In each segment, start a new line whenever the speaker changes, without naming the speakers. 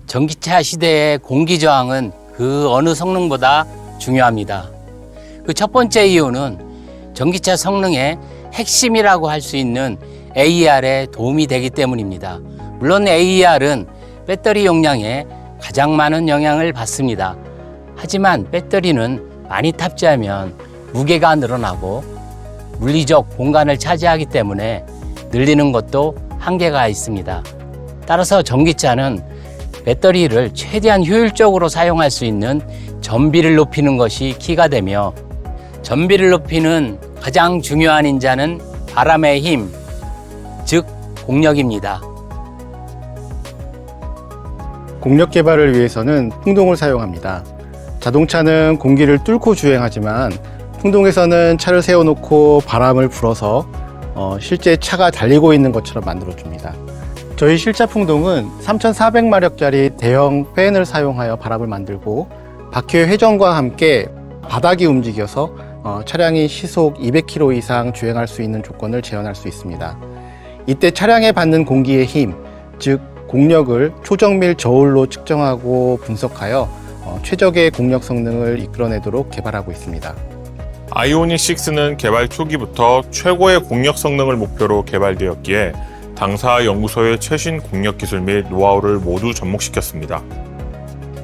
전기차 시대의 공기 저항은 그 어느 성능보다 중요합니다. 그 첫 번째 이유는 전기차 성능의 핵심이라고 할 수 있는 AER에 도움이 되기 때문입니다. 물론 AER은 배터리 용량에 가장 많은 영향을 받습니다. 하지만 배터리는 많이 탑재하면 무게가 늘어나고 물리적 공간을 차지하기 때문에 늘리는 것도 한계가 있습니다. 따라서 전기차는 배터리를 최대한 효율적으로 사용할 수 있는 전비를 높이는 것이 키가 되며, 전비를 높이는 가장 중요한 인자는 바람의 힘, 즉 공력입니다.
공력 개발을 위해서는 풍동을 사용합니다. 자동차는 공기를 뚫고 주행하지만 풍동에서는 차를 세워놓고 바람을 불어서 실제 차가 달리고 있는 것처럼 만들어줍니다. 저희 실차 풍동은 3,400마력짜리 대형 팬을 사용하여 바람을 만들고, 바퀴의 회전과 함께 바닥이 움직여서 차량이 시속 200km 이상 주행할 수 있는 조건을 재현할 수 있습니다. 이때 차량에 받는 공기의 힘, 즉 공력을 초정밀 저울로 측정하고 분석하여 최적의 공력 성능을 이끌어내도록 개발하고 있습니다.
아이오닉 6는 개발 초기부터 최고의 공력 성능을 목표로 개발되었기에 당사 연구소의 최신 공력 기술 및 노하우를 모두 접목시켰습니다.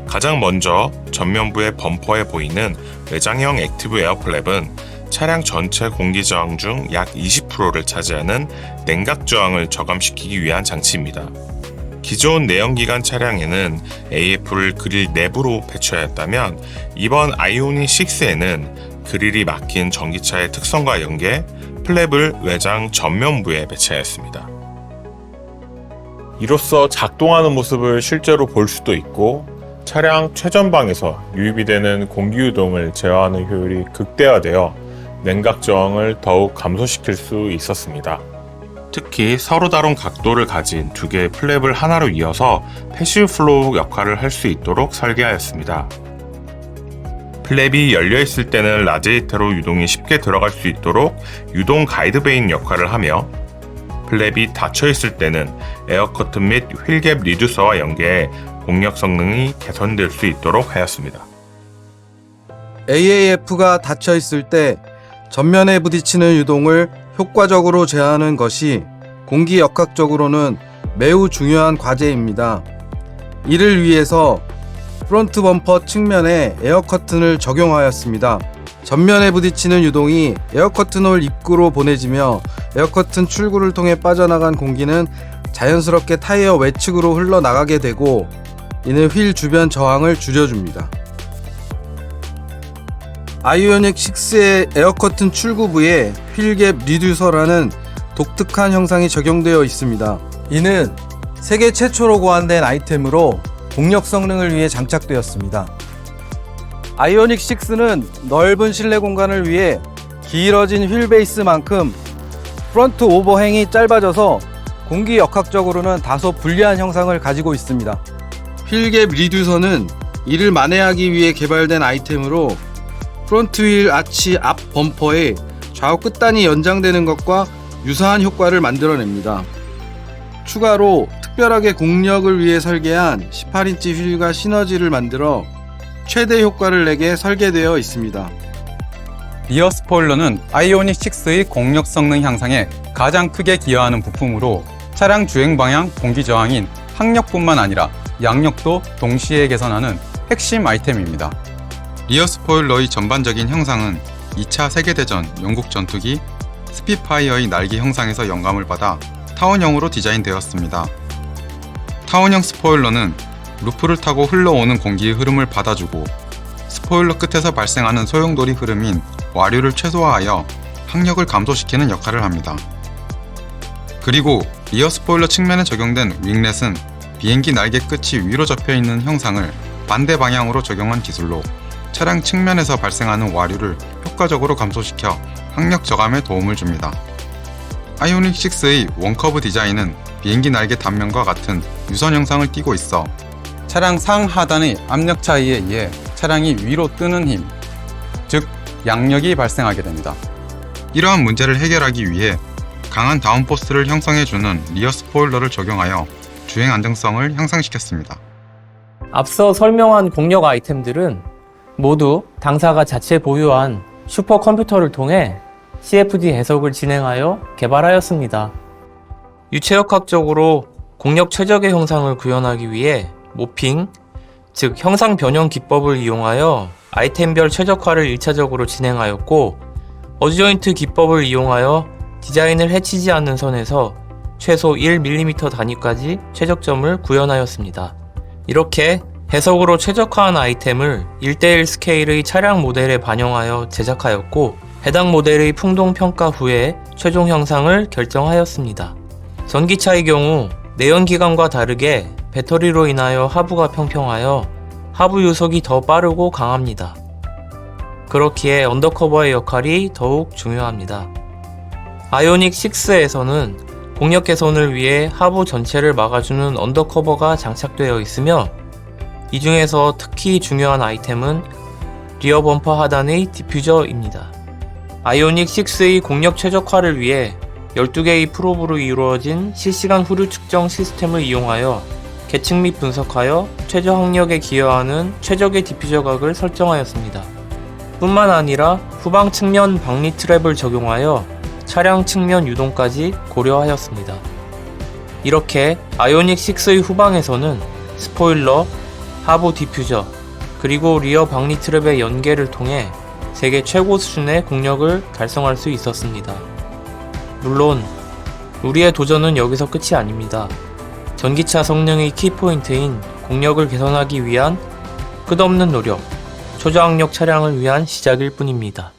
가장 먼저 전면부의 범퍼에 보이는 외장형 액티브 에어플랩은 차량 전체 공기 저항 중 약 20%를 차지하는 냉각 저항을 저감시키기 위한 장치입니다. 기존 내연기관 차량에는 AF를 그릴 내부로 배치하였다면, 이번 아이오닉 6에는 그릴이 막힌 전기차의 특성과 연계 플랩을 외장 전면부에 배치하였습니다. 이로써 작동하는 모습을 실제로 볼 수도 있고, 차량 최전방에서 유입이 되는 공기 유동을 제어하는 효율이 극대화되어 냉각 저항을 더욱 감소시킬 수 있었습니다. 특히 서로 다른 각도를 가진 두 개의 플랩을 하나로 이어서 패시브 플로우 역할을 할 수 있도록 설계하였습니다. 플랩이 열려있을 때는 라디에이터로 유동이 쉽게 들어갈 수 있도록 유동 가이드베인 역할을 하며, 플랩이 닫혀있을 때는 에어커튼 및 휠갭 리듀서와 연계해 공력 성능이 개선될 수 있도록 하였습니다.
AAF가 닫혀 있을 때 전면에 부딪히는 유동을 효과적으로 제어하는 것이 공기 역학적으로는 매우 중요한 과제입니다. 이를 위해서 프론트 범퍼 측면에 에어커튼을 적용하였습니다. 전면에 부딪히는 유동이 에어커튼홀 입구로 보내지며, 에어커튼 출구를 통해 빠져나간 공기는 자연스럽게 타이어 외측으로 흘러나가게 되고, 이는 휠 주변 저항을 줄여줍니다. 아이오닉 6의 에어커튼 출구부에 휠갭 리듀서라는 독특한 형상이 적용되어 있습니다. 이는 세계 최초로 고안된 아이템으로 공력 성능을 위해 장착되었습니다. 아이오닉 6는 넓은 실내 공간을 위해 길어진 휠 베이스만큼 프론트 오버행이 짧아져서 공기 역학적으로는 다소 불리한 형상을 가지고 있습니다. 휠갭 리듀서는 이를 만회하기 위해 개발된 아이템으로 프론트 휠 아치 앞 범퍼의 좌우 끝단이 연장되는 것과 유사한 효과를 만들어냅니다. 추가로 특별하게 공력을 위해 설계한 18인치 휠과 시너지를 만들어 최대 효과를 내게 설계되어 있습니다.
리어 스포일러는 아이오닉 6의 공력 성능 향상에 가장 크게 기여하는 부품으로, 차량 주행 방향 공기 저항인 항력뿐만 아니라 양력도 동시에 개선하는 핵심 아이템입니다. 리어 스포일러의 전반적인 형상은 2차 세계대전 영국 전투기 스피파이어의 날개 형상에서 영감을 받아 타원형으로 디자인되었습니다. 타원형 스포일러는 루프를 타고 흘러오는 공기의 흐름을 받아주고, 스포일러 끝에서 발생하는 소용돌이 흐름인 와류를 최소화하여 항력을 감소시키는 역할을 합니다. 그리고 리어 스포일러 측면에 적용된 윙렛은 비행기 날개 끝이 위로 접혀있는 형상을 반대 방향으로 적용한 기술로 차량 측면에서 발생하는 와류를 효과적으로 감소시켜 항력 저감에 도움을 줍니다. 아이오닉 6의 원커브 디자인은 비행기 날개 단면과 같은 유선 형상을 띠고 있어 차량 상하단의 압력 차이에 의해 차량이 위로 뜨는 힘, 즉 양력이 발생하게 됩니다. 이러한 문제를 해결하기 위해 강한 다운포스를 형성해주는 리어 스포일러를 적용하여 주행 안정성을 향상시켰습니다.
앞서 설명한 공력 아이템들은 모두 당사가 자체 보유한 슈퍼컴퓨터를 통해 CFD 해석을 진행하여 개발하였습니다. 유체역학적으로 공력 최적의 형상을 구현하기 위해 모핑, 즉 형상 변형 기법을 이용하여 아이템별 최적화를 1차적으로 진행하였고, 어드조인트 기법을 이용하여 디자인을 해치지 않는 선에서 최소 1mm 단위까지 최적점을 구현하였습니다. 이렇게 해석으로 최적화한 아이템을 1:1 스케일의 차량 모델에 반영하여 제작하였고, 해당 모델의 풍동 평가 후에 최종 형상을 결정하였습니다. 전기차의 경우 내연기관과 다르게 배터리로 인하여 하부가 평평하여 하부 유속이 더 빠르고 강합니다. 그렇기에 언더커버의 역할이 더욱 중요합니다. 아이오닉 6에서는 공력 개선을 위해 하부 전체를 막아주는 언더커버가 장착되어 있으며, 이 중에서 특히 중요한 아이템은 리어 범퍼 하단의 디퓨저입니다. 아이오닉 6의 공력 최적화를 위해 12개의 프로브로 이루어진 실시간 후류 측정 시스템을 이용하여 계측 및 분석하여 최저 항력에 기여하는 최적의 디퓨저 각을 설정하였습니다. 뿐만 아니라 후방 측면 방리 트랩을 적용하여 차량 측면 유동까지 고려하였습니다. 이렇게 아이오닉 6의 후방에서는 스포일러, 하부 디퓨저, 그리고 리어 방리 트랩의 연계를 통해 세계 최고 수준의 공력을 달성할 수 있었습니다. 물론 우리의 도전은 여기서 끝이 아닙니다. 전기차 성능의 키포인트인 공력을 개선하기 위한 끝없는 노력, 초저항력 차량을 위한 시작일 뿐입니다.